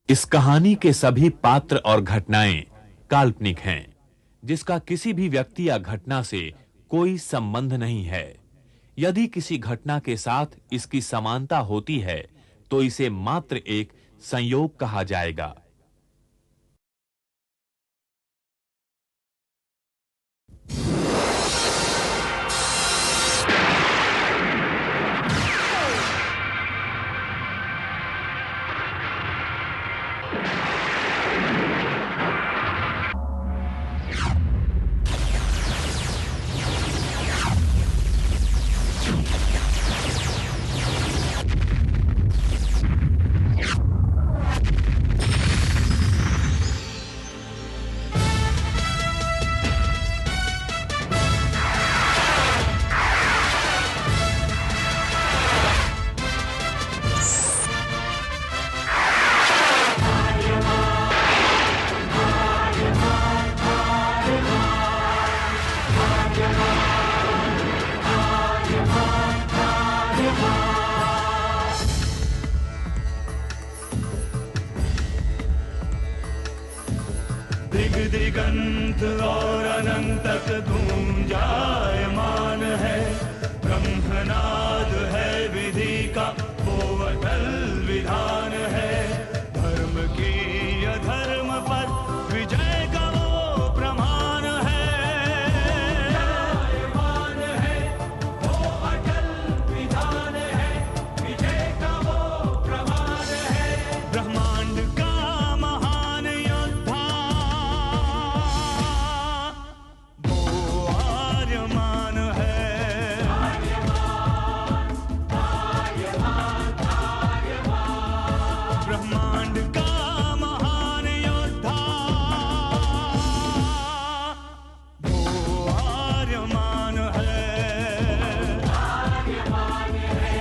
इस कहानी के सभी पात्र और घटनाएं काल्पनिक हैं, जिसका किसी भी व्यक्ति या घटना से कोई संबंध नहीं है। यदि किसी घटना के साथ इसकी समानता होती है, तो इसे मात्र एक संयोग कहा जाएगा। दिग दिगंत और अनंत तक गूंजायमान है। ब्रह्मनाद है विधि का वो अटल विधान है। धर्म की अधर्म पर विजय का वो प्रमाण है। जायमान है वो अटल विधान है। विजय का वो प्रमाण है। ब्रह्मांड का महान योद्धा आर्यमान है। ब्रह्मांड का महान योद्धा वो आर्यमान है। आर्यमान है।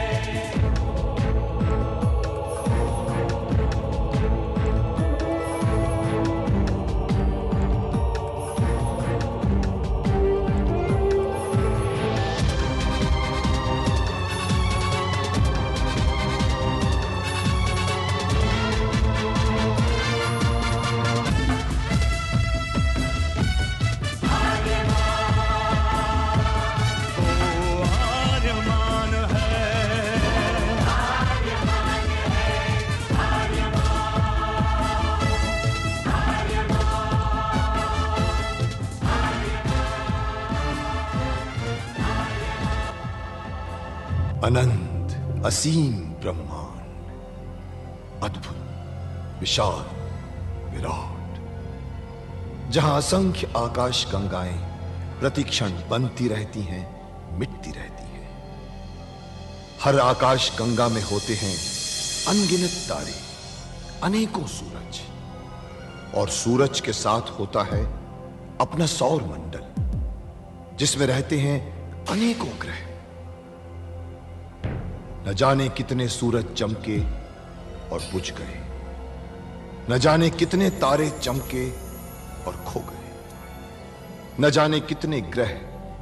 अनंत असीम ब्रह्मांड, अद्भुत, विशाल, विराट, जहां असंख्य आकाश गंगाएं प्रतिक्षण बनती रहती हैं, मिटती रहती हैं। हर आकाश गंगा में होते हैं अनगिनत तारे, अनेकों सूरज, और सूरज के साथ होता है अपना सौर मंडल, जिसमें रहते हैं अनेकों ग्रह। न जाने कितने सूरज चमके और बुझ गए, न जाने कितने तारे चमके और खो गए, न जाने कितने ग्रह,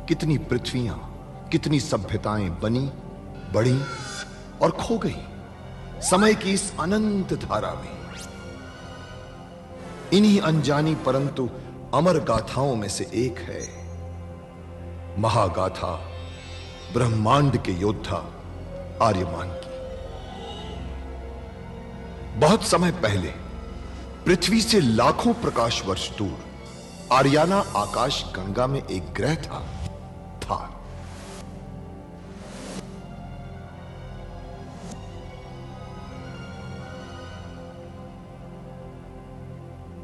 कितनी पृथ्वियां, कितनी सभ्यताएं बनी, बढ़ी और खो गई समय की इस अनंत धारा में। इन्हीं अनजानी परंतु अमर गाथाओं में से एक है महागाथा ब्रह्मांड के योद्धा आर्यमान की। बहुत समय पहले पृथ्वी से लाखों प्रकाश वर्ष दूर आर्याना आकाश गंगा में एक ग्रह था, थार।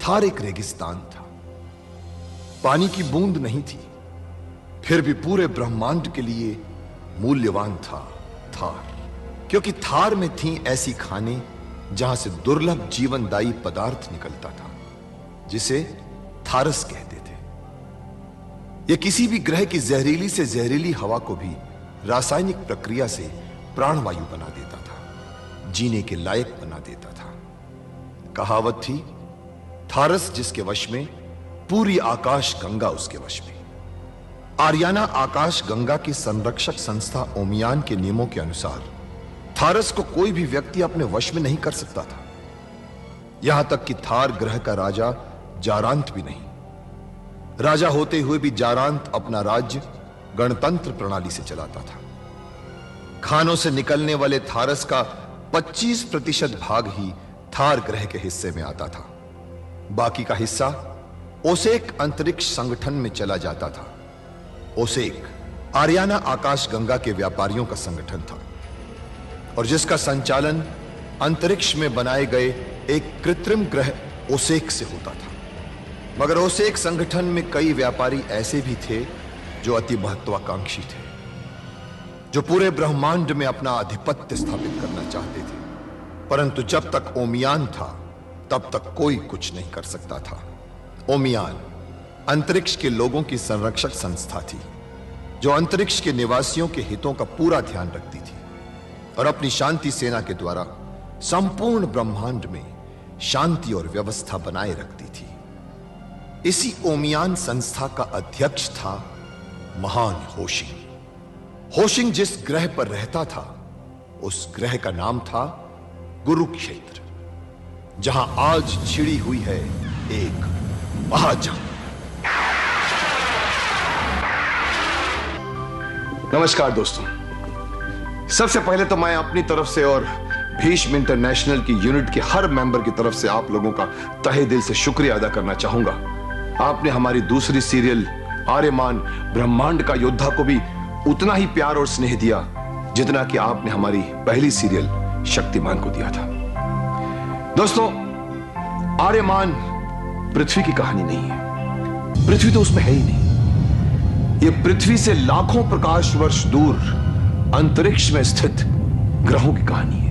थार एक रेगिस्तान था, पानी की बूंद नहीं थी, फिर भी पूरे ब्रह्मांड के लिए मूल्यवान था थार, क्योंकि थार में थी ऐसी खाने जहां से दुर्लभ जीवनदायी पदार्थ निकलता था, जिसे थारस कहते थे। यह किसी भी ग्रह की जहरीली से जहरीली हवा को भी रासायनिक प्रक्रिया से प्राणवायु बना देता था, जीने के लायक बना देता था। कहावत थी, थारस जिसके वश में, पूरी आकाश गंगा उसके वश में। आर्याना आकाश गंगा की संरक्षक संस्था ओमियान के नियमों के अनुसार थारस को कोई भी व्यक्ति अपने वश में नहीं कर सकता था। यहां तक कि थार ग्रह का राजा जारांत भी नहीं। राजा होते हुए भी जारांत अपना राज्य गणतंत्र प्रणाली से चलाता था। खानों से निकलने वाले थारस का 25% भाग ही थार ग्रह के हिस्से में आता था। बाकी का हिस्सा ओसेक अंतरिक्ष संगठन में चला जाता था। ओसेक आरियाना आकाश गंगा के व्यापारियों का संगठन था और जिसका संचालन अंतरिक्ष में बनाए गए एक कृत्रिम ग्रह ओसेक से होता था। मगर ओसेक संगठन में कई व्यापारी ऐसे भी थे जो अति महत्वाकांक्षी थे, जो पूरे ब्रह्मांड में अपना आधिपत्य स्थापित करना चाहते थे। परंतु जब तक ओमियान था तब तक कोई कुछ नहीं कर सकता था। ओमियान अंतरिक्ष के लोगों की संरक्षक संस्था थी, जो अंतरिक्ष के निवासियों के हितों का पूरा ध्यान रखती थी और अपनी शांति सेना के द्वारा संपूर्ण ब्रह्मांड में शांति और व्यवस्था बनाए रखती थी। इसी ओमियान संस्था का अध्यक्ष था महान होशिंग। होशिंग जिस ग्रह पर रहता था उस ग्रह का नाम था कुरुक्षेत्र, जहां आज छिड़ी हुई है एक महाजंग। नमस्कार दोस्तों, सबसे पहले तो मैं अपनी तरफ से और भीष्म इंटरनेशनल की यूनिट के हर मेंबर की तरफ से आप लोगों का तहे दिल से शुक्रिया अदा करना चाहूंगा। आपने हमारी दूसरी सीरियल आर्यमान ब्रह्मांड का योद्धा को भी उतना ही प्यार और स्नेह दिया जितना कि आपने हमारी पहली सीरियल शक्तिमान को दिया था। दोस्तों, आर्यमान पृथ्वी की कहानी नहीं है। पृथ्वी तो उसमें है ही नहीं। यह पृथ्वी से लाखों प्रकाश वर्ष दूर अंतरिक्ष में स्थित ग्रहों की कहानी है।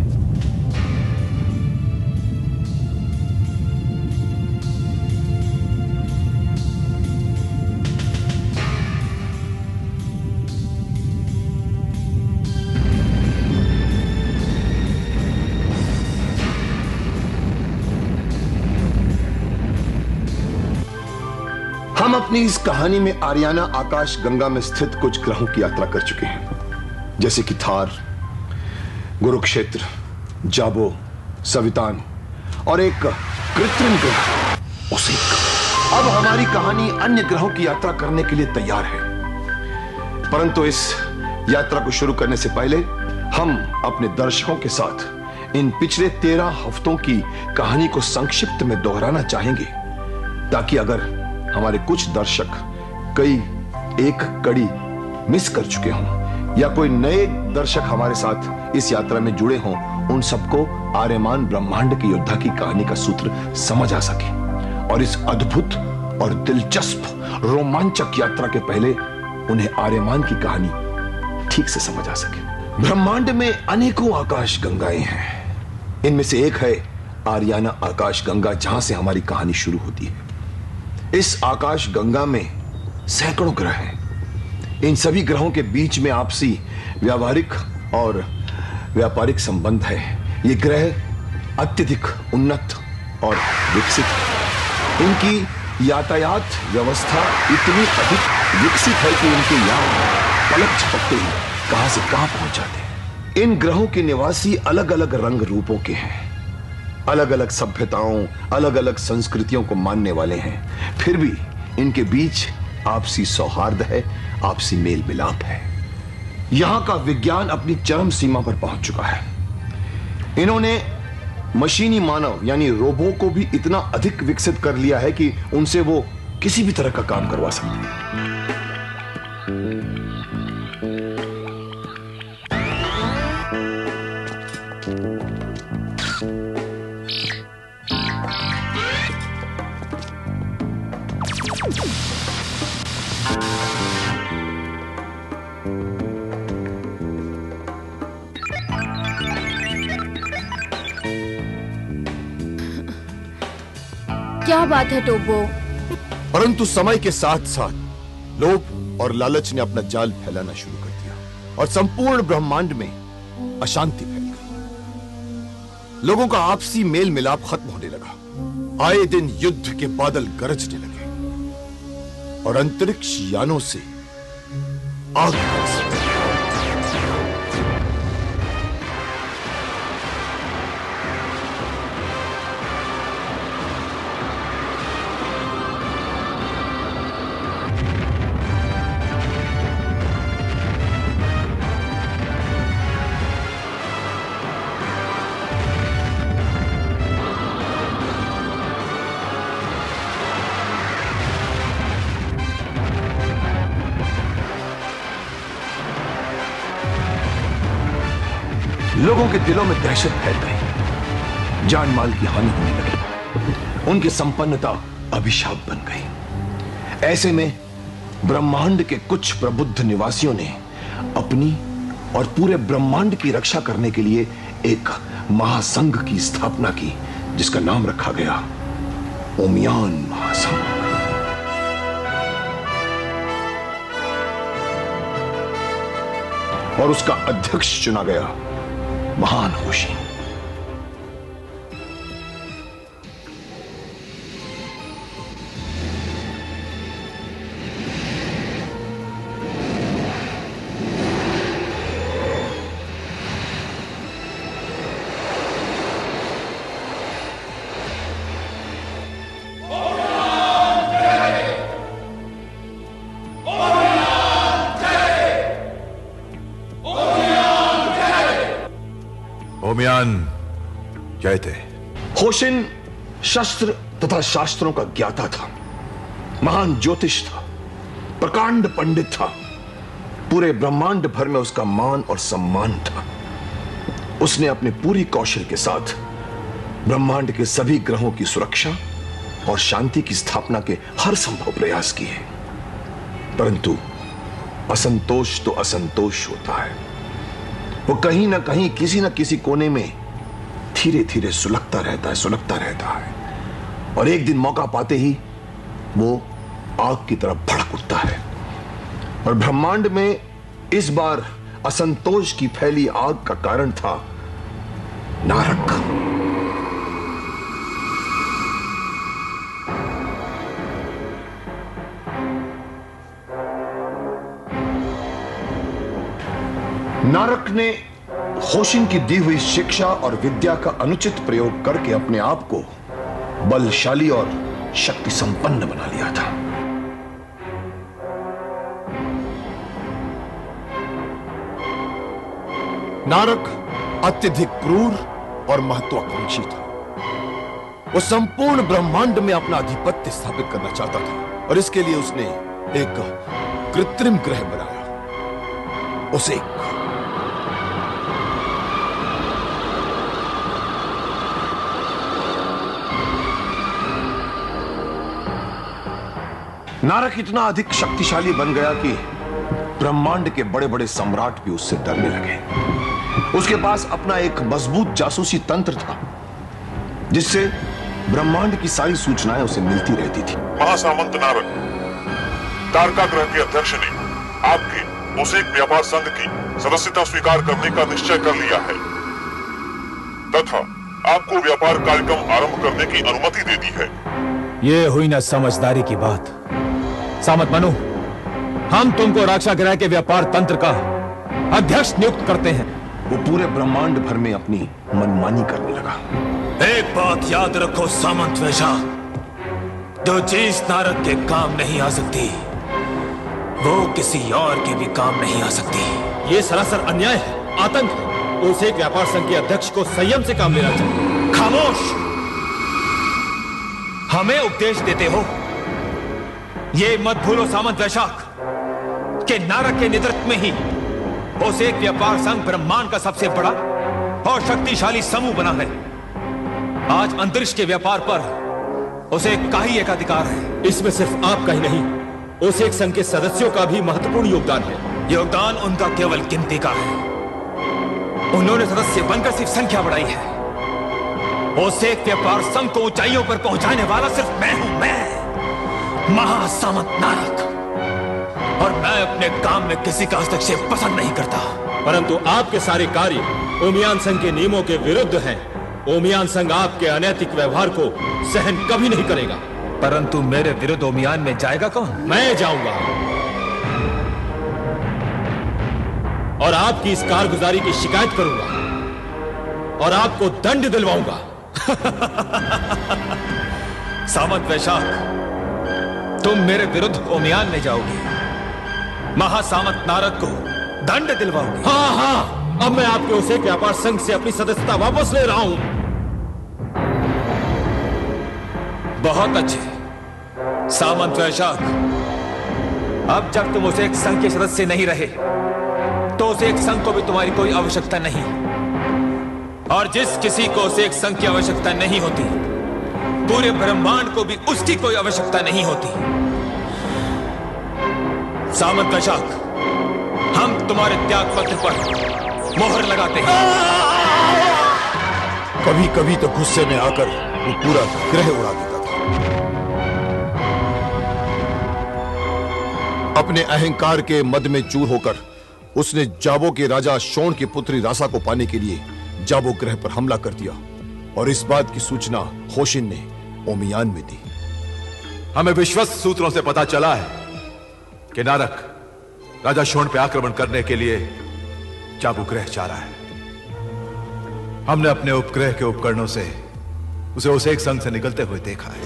हम अपनी इस कहानी में आरियाना आकाश गंगा में स्थित कुछ ग्रहों की यात्रा कर चुके हैं, जैसे कि थार, कुरुक्षेत्र, जाबो, सवितान और एक कृत्रिम ग्रह ओसेक। अब हमारी कहानी अन्य ग्रहों की यात्रा करने के लिए तैयार है, परंतु इस यात्रा को शुरू करने से पहले हम अपने दर्शकों के साथ इन पिछले 13 हफ्तों की कहानी को संक्षिप्त में दोहराना चाहेंगे, ताकि अगर हमारे कुछ दर्शक कई एक कड़ी मिस कर चुके हों या कोई नए दर्शक हमारे साथ इस यात्रा में जुड़े हों, उन सबको आर्यमान ब्रह्मांड के योद्धा की कहानी का सूत्र समझ आ सके और इस अद्भुत और दिलचस्प रोमांचक यात्रा के पहले उन्हें आर्यमान की कहानी ठीक से समझ आ सके। ब्रह्मांड में अनेकों आकाश गंगाएं हैं। इनमें से एक है आरियाना आकाश गंगा, जहां से हमारी कहानी शुरू होती है। इस आकाश गंगा में सैकड़ों ग्रह हैं। इन सभी ग्रहों के बीच में आपसी व्यावहारिक और व्यापारिक संबंध है। ये ग्रह अत्यधिक उन्नत और विकसित हैं। इनकी यातायात व्यवस्था इतनी अधिक विकसित है कि इनके यान पलक झपकते ही कहां से कहां पहुंच जाते हैं। इन ग्रहों के निवासी अलग अलग रंग रूपों के हैं, अलग अलग सभ्यताओं, अलग अलग संस्कृतियों को मानने वाले हैं। फिर भी इनके बीच आपसी सौहार्द है, आपसी मेल मिलाप है। यहां का विज्ञान अपनी चरम सीमा पर पहुंच चुका है। इन्होंने मशीनी मानव यानी रोबो को भी इतना अधिक विकसित कर लिया है कि उनसे वो किसी भी तरह का काम करवा सकते हैं। क्या बात है टोबो? परंतु समय के साथ साथ लोभ और लालच ने अपना जाल फैलाना शुरू कर दिया और संपूर्ण ब्रह्मांड में अशांति फैल गई। लोगों का आपसी मेल मिलाप खत्म होने लगा। आए दिन युद्ध के बादल गरजने लगे और अंतरिक्ष यानों से आग बरसने लगी। लोगों के दिलों में दहशत फैल गई, जान माल की हानि होने लगी, उनकी संपन्नता अभिशाप बन गई। ऐसे में ब्रह्मांड के कुछ प्रबुद्ध निवासियों ने अपनी और पूरे ब्रह्मांड की रक्षा करने के लिए एक महासंघ की स्थापना की, जिसका नाम रखा गया ओमियान महासंघ। और उसका अध्यक्ष चुना गया महान होशिन। ओमियान जयते। होशिन शस्त्र तथा शास्त्रों का ज्ञाता था, महान ज्योतिष था, प्रकांड पंडित था। पूरे ब्रह्मांड भर में उसका मान और सम्मान था। उसने अपने पूरी कौशल के साथ ब्रह्मांड के सभी ग्रहों की सुरक्षा और शांति की स्थापना के हर संभव प्रयास किए, परंतु असंतोष तो असंतोष होता है। वो कहीं ना कहीं किसी न किसी कोने में धीरे धीरे सुलगता रहता है और एक दिन मौका पाते ही वो आग की तरफ भड़क उठता है। और ब्रह्मांड में इस बार असंतोष की फैली आग का कारण था नारक। नारक ने होशिन की दी हुई शिक्षा और विद्या का अनुचित प्रयोग करके अपने आप को बलशाली और शक्ति संपन्न बना लिया था। नारक अत्यधिक क्रूर और महत्वाकांक्षी था। वो संपूर्ण ब्रह्मांड में अपना आधिपत्य स्थापित करना चाहता था और इसके लिए उसने एक कृत्रिम ग्रह बनाया, उसे नारक इतना अधिक शक्तिशाली बन गया कि ब्रह्मांड के बड़े बड़े सम्राट भी उससे डरने लगे। उसके पास अपना एक मजबूत जासूसी तंत्र था, जिससे ब्रह्मांड की सारी सूचनाएं उसे मिलती रहती थी। महासामंत नारक, तारका ग्रह के अध्यक्ष ने आपके उस एक व्यापार संघ की सदस्यता स्वीकार करने का निश्चय कर लिया है तथा आपको व्यापार कार्यक्रम आरंभ करने की अनुमति दे दी है। ये हुई ना समझदारी की बात। सामंत मनु, हम तुमको रक्षा ग्रह के व्यापार तंत्र का अध्यक्ष नियुक्त करते हैं। वो पूरे ब्रह्मांड भर में अपनी मनमानी करने लगा। एक बात याद रखो सामंत वैशाख, जो चीज नारक के काम नहीं आ सकती वो किसी और के भी काम नहीं आ सकती। ये सरासर अन्याय है, आतंक है। उस एक व्यापार संघ के अध्यक्ष को संयम से काम लेना चाहिए। खामोश! हमें उपदेश देते हो? ये मत भूलो सामंत वैशाख कि नारक के नेतृत्व में ही उस एक व्यापार संघ ब्रह्मांड का सबसे बड़ा और शक्तिशाली समूह बना है। आज अंतरिक्ष के व्यापार पर उसे का ही एक अधिकार है। इसमें सिर्फ आपका ही नहीं, उस एक संघ के सदस्यों का भी महत्वपूर्ण योगदान है। योगदान उनका केवल गिनती का है। उन्होंने सदस्य बनकर सिर्फ संख्या बढ़ाई है। उस एक व्यापार संघ को ऊंचाइयों पर पहुंचाने वाला सिर्फ मैं हूं, मैं महासामंत नारक। और मैं अपने काम में किसी का हस्तक्षेप पसंद नहीं करता। परंतु आपके सारे कार्य ओमियान संघ के नियमों के विरुद्ध हैं। ओमियान संघ आपके अनैतिक व्यवहार को सहन कभी नहीं करेगा। परंतु मेरे विरुद्ध ओमियान में जाएगा कौन? मैं जाऊंगा और आपकी इस कारगुजारी की शिकायत करूंगा और आपको दंड दिलवाऊंगा। सामंत वैशाख, तुम मेरे विरुद्ध ओमियान में जाओगे, महासामंत नारक को दंड दिलवाओगे। हाँ हाँ, अब मैं आपके उस एक व्यापार संघ से अपनी सदस्यता वापस ले रहा हूं। बहुत अच्छे सामंत वैशाख, अब जब तुम उस एक संघ के सदस्य नहीं रहे तो उस एक संघ को भी तुम्हारी कोई आवश्यकता नहीं। और जिस किसी को उसे एक संघ की आवश्यकता नहीं होती, पूरे ब्रह्मांड को भी उसकी कोई आवश्यकता नहीं होती। सामंत वैशाख, हम तुम्हारे त्याग पत्र पर मोहर लगाते हैं। कभी कभी तो गुस्से में आकर वो पूरा ग्रह उड़ा देता था। अपने अहंकार के मद में चूर होकर उसने जाबो के राजा शोण की पुत्री रासा को पाने के लिए जाबो ग्रह पर हमला कर दिया और इस बात की सूचना होशिन ने ओमियान में दी। हमें विश्वस्त सूत्रों से पता चला है कि नारक राजा शोण पे आक्रमण करने के लिए जाबो ग्रह जा रहा है। हमने अपने उपग्रह के उपकरणों से उसे उस एक संघ से निकलते हुए देखा है।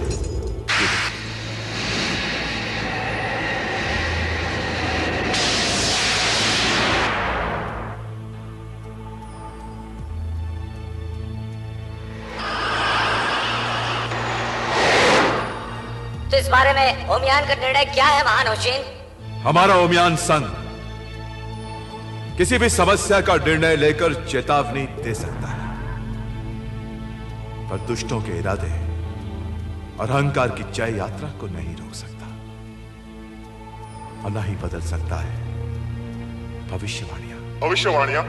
तो इस बारे में ओमियान का निर्णय क्या है महान होशिन? हमारा ओमियान संघ किसी भी समस्या का निर्णय लेकर चेतावनी दे सकता है, पर दुष्टों के इरादे और अहंकार की जय यात्रा को नहीं रोक सकता और न ही बदल सकता है भविष्यवाणियां। भविष्यवाणियां?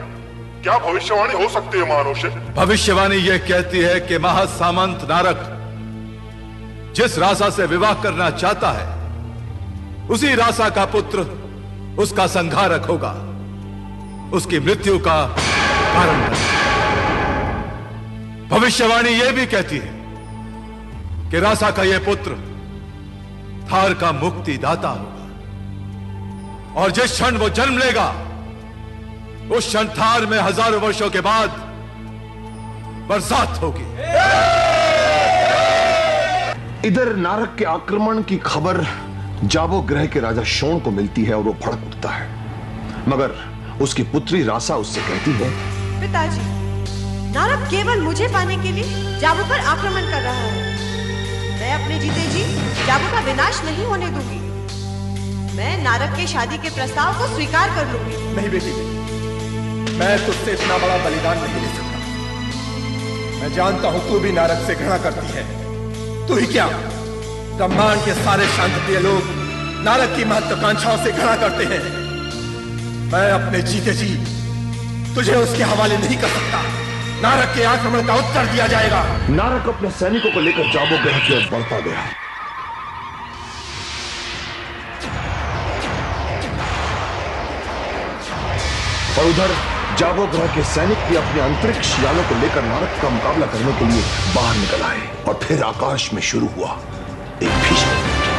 क्या भविष्यवाणी हो सकती है महानोशे? भविष्यवाणी यह कहती है कि महासामंत नारक जिस रासा से विवाह करना चाहता है, उसी रासा का पुत्र उसका संहारक होगा, उसकी मृत्यु का कारण बनेगा। भविष्यवाणी यह भी कहती है कि रासा का यह पुत्र थार का मुक्तिदाता होगा और जिस क्षण वो जन्म लेगा, उस क्षण थार में हजारों वर्षों के बाद बरसात होगी। इधर नारक के आक्रमण की खबर जाबो ग्रह के राजा शोण को मिलती है और वो भड़क उठता है, मगर उसकी पुत्री रासा उससे कहती है, पिताजी, नारक केवल मुझे पाने के लिए जाबो पर आक्रमण कर रहा है। मैं अपने जीते जी जाबो का विनाश नहीं होने दूंगी। मैं नारक के शादी के प्रस्ताव को स्वीकार कर लूंगी। नहीं बेटी, मैं तुझसे इतना बड़ा बलिदान नहीं ले सकता। मैं जानता हूं तू भी नारक से घृणा करती है। तू ही क्या, ब्रह्मांड के सारे शांतिप्रिय लोग नारक की महत्वाकांक्षाओं से घृणा करते हैं। मैं अपने जीते जी तुझे उसके हवाले नहीं कर सकता। नारक के आक्रमण का उत्तर दिया जाएगा। नारक अपने सैनिकों को लेकर जाबो ग्रह की ओर बढ़ता गया। और उधर जाबो ग्रह के सैनिक भी अपने अंतरिक्ष यानों को लेकर नारक का मुकाबला करने के लिए बाहर निकल आए और फिर आकाश में शुरू हुआ एक भीषण युद्ध।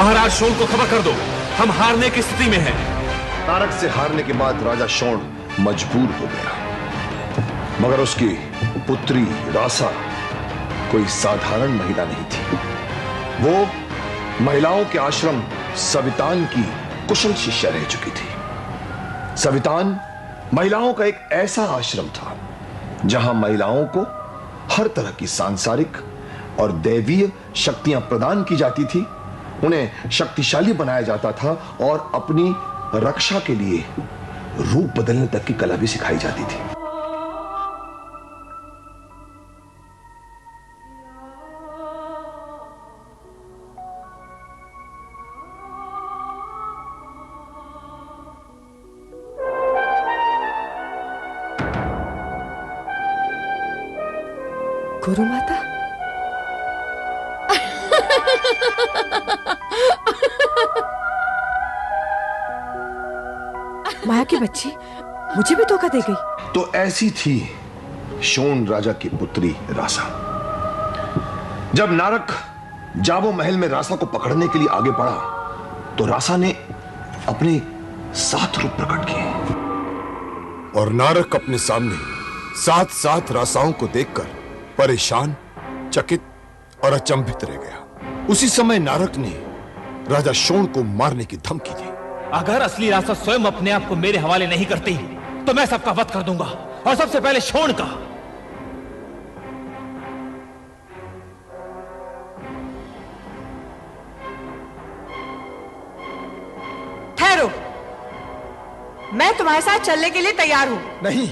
महाराज शोण को खबर कर दो, हम हारने की स्थिति में हैं। नारक से हारने के बाद राजा शोण मजबूर हो गया, मगर उसकी पुत्री रासा कोई साधारण महिला नहीं थी। वो महिलाओं के आश्रम सवितान की कुशल शिष्या रह चुकी थी। सवितान महिलाओं का एक ऐसा आश्रम था जहां महिलाओं को हर तरह की सांसारिक और दैवीय शक्तियां प्रदान की जाती थी, उन्हें शक्तिशाली बनाया जाता था और अपनी रक्षा के लिए रूप बदलने तक की कला भी सिखाई जाती थी। गुरु माता, माया की बच्ची मुझे भी धोखा दे गई। तो ऐसी थी शोण राजा की पुत्री रासा। जब नारक जाबो महल में रासा को पकड़ने के लिए आगे बढ़ा तो रासा ने अपने 7 रूप प्रकट किए और नारक अपने सामने 7 रासाओं को देखकर परेशान, चकित और अचंभित रह गया। उसी समय नारक ने राजा शोण को मारने की धमकी दी। अगर असली रासा स्वयं अपने आप को मेरे हवाले नहीं करती तो मैं सबका वध कर दूंगा, और सबसे पहले शोण का। ठहरो, मैं तुम्हारे साथ चलने के लिए तैयार हूं। नहीं,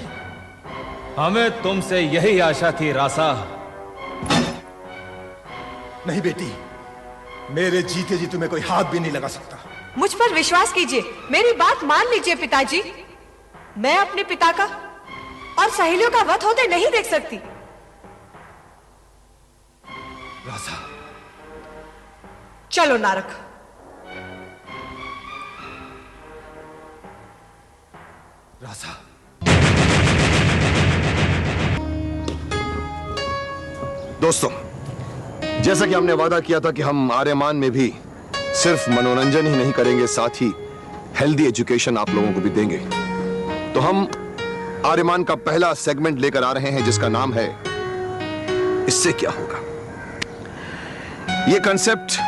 हमें तुमसे यही आशा थी रासा। नहीं बेटी, मेरे जीते जी तुम्हें कोई हाथ भी नहीं लगा सकता। मुझ पर विश्वास कीजिए, मेरी बात मान लीजिए पिताजी। मैं अपने पिता का और सहेलियों का वध होते नहीं देख सकती। रासा, चलो नारक। रासा, दोस्तों, जैसा कि हमने वादा किया था कि हम आर्यमान में भी सिर्फ मनोरंजन ही नहीं करेंगे, साथ ही हेल्दी एजुकेशन आप लोगों को भी देंगे, तो हम आर्यमान का पहला सेगमेंट लेकर आ रहे हैं जिसका नाम है इससे क्या होगा। यह कंसेप्ट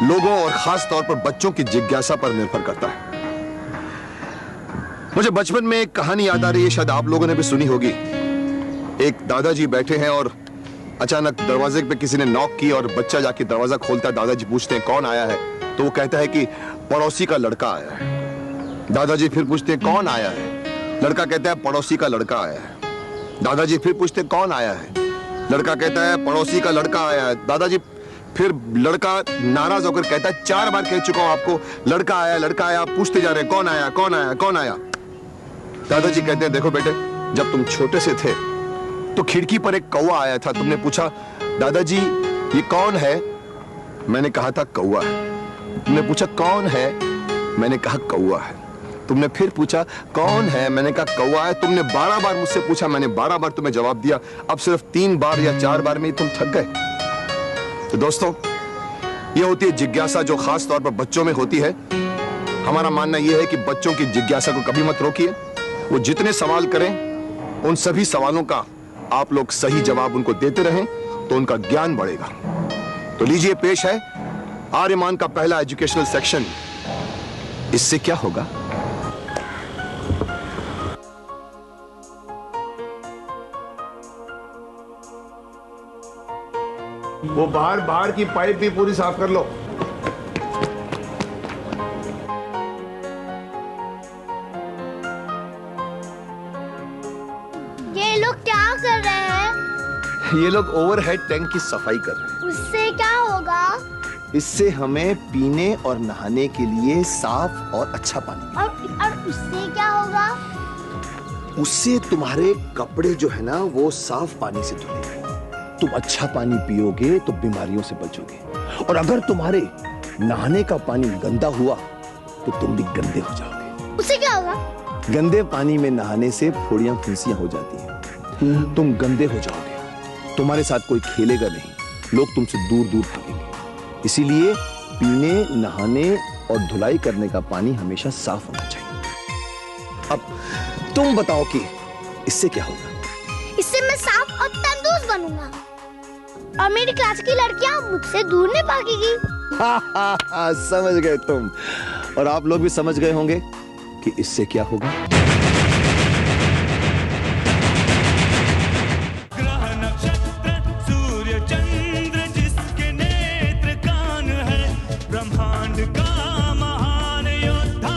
लोगों और खास तौर पर बच्चों की जिज्ञासा पर निर्भर करता है। मुझे बचपन में एक कहानी याद आ रही है, शायद आप लोगों ने भी सुनी होगी। एक दादाजी बैठे हैं और अचानक दरवाजे पे किसी ने नॉक की और बच्चा जाके दरवाजा खोलता है। दादाजी पूछते हैं कौन आया है, तो वो कहता है कि पड़ोसी का लड़का आया है। दादाजी फिर पूछते हैं कौन आया है, लड़का कहता है पड़ोसी का लड़का आया है। दादाजी फिर पूछते हैं कौन आया है, लड़का कहता है पड़ोसी का लड़का आया है। दादाजी फिर, लड़का नाराज होकर कहता है 4 बार कह चुका हूं आपको, लड़का आया लड़का आया, आप पूछते जा रहे हैं कौन आया कौन आया कौन आया। दादाजी कहते हैं देखो बेटे, जब तुम छोटे से थे तो खिड़की पर एक कौवा आया था, तुमने पूछा दादाजी ये कौन है, मैंने कहा था कौवा है। तुमने पूछा कौन है, मैंने कहा कौवा है। तुमने फिर पूछा कौन है, मैंने कहा कौवा है। तुमने 12 बार मुझसे पूछा, मैंने 12 बार तुम्हें जवाब दिया। अब सिर्फ 3 बार या 4 बार में ही तुम थक गए। तो दोस्तों, ये होती है जिज्ञासा जो खास तौर पर बच्चों में होती है। हमारा मानना यह है कि बच्चों की जिज्ञासा को कभी मत रोकिए। वो जितने सवाल करें, उन सभी सवालों का आप लोग सही जवाब उनको देते रहें तो उनका ज्ञान बढ़ेगा। तो लीजिए, पेश है आर्यमान का पहला एजुकेशनल सेक्शन, इससे क्या होगा। वो बाहर की पाइप भी पूरी साफ कर लो। ये लोग क्या कर रहे हैं? ये लोग ओवरहेड टैंक की सफाई कर रहे हैं। उससे क्या होगा? इससे हमें पीने और नहाने के लिए साफ और अच्छा पानी। और उससे क्या होगा? उससे तुम्हारे कपड़े जो है ना वो साफ पानी से धुलेंगे। तुम अच्छा पानी पियोगे तो बीमारियों से बचोगे, और अगर तुम्हारे नहाने का पानी गंदा हुआ तो तुम भी गंदे हो जाओगे। उससे क्या होगा? गंदे पानी में नहाने से फोड़ियां फुंसियां हो जाती हैं, तुम गंदे हो जाओगे, तुम्हारे साथ कोई खेलेगा नहीं, लोग तुमसे दूर दूर भागेंगे। इसीलिए पीने, नहाने और धुलाई करने का पानी हमेशा साफ होना चाहिए। अब तुम बताओ कि इससे क्या होगा। इससे मैं साफ और तंदुरुस्त बनूंगा, और मेरी क्लास की लड़कियां मुझसे दूर नहीं भागेगी। समझ गए तुम, और आप लोग भी समझ गए होंगे कि इससे क्या होगा। ग्रह नक्षत्र सूर्य चंद्र जिसके नेत्र कान है, ब्रह्मांड का महान योद्धा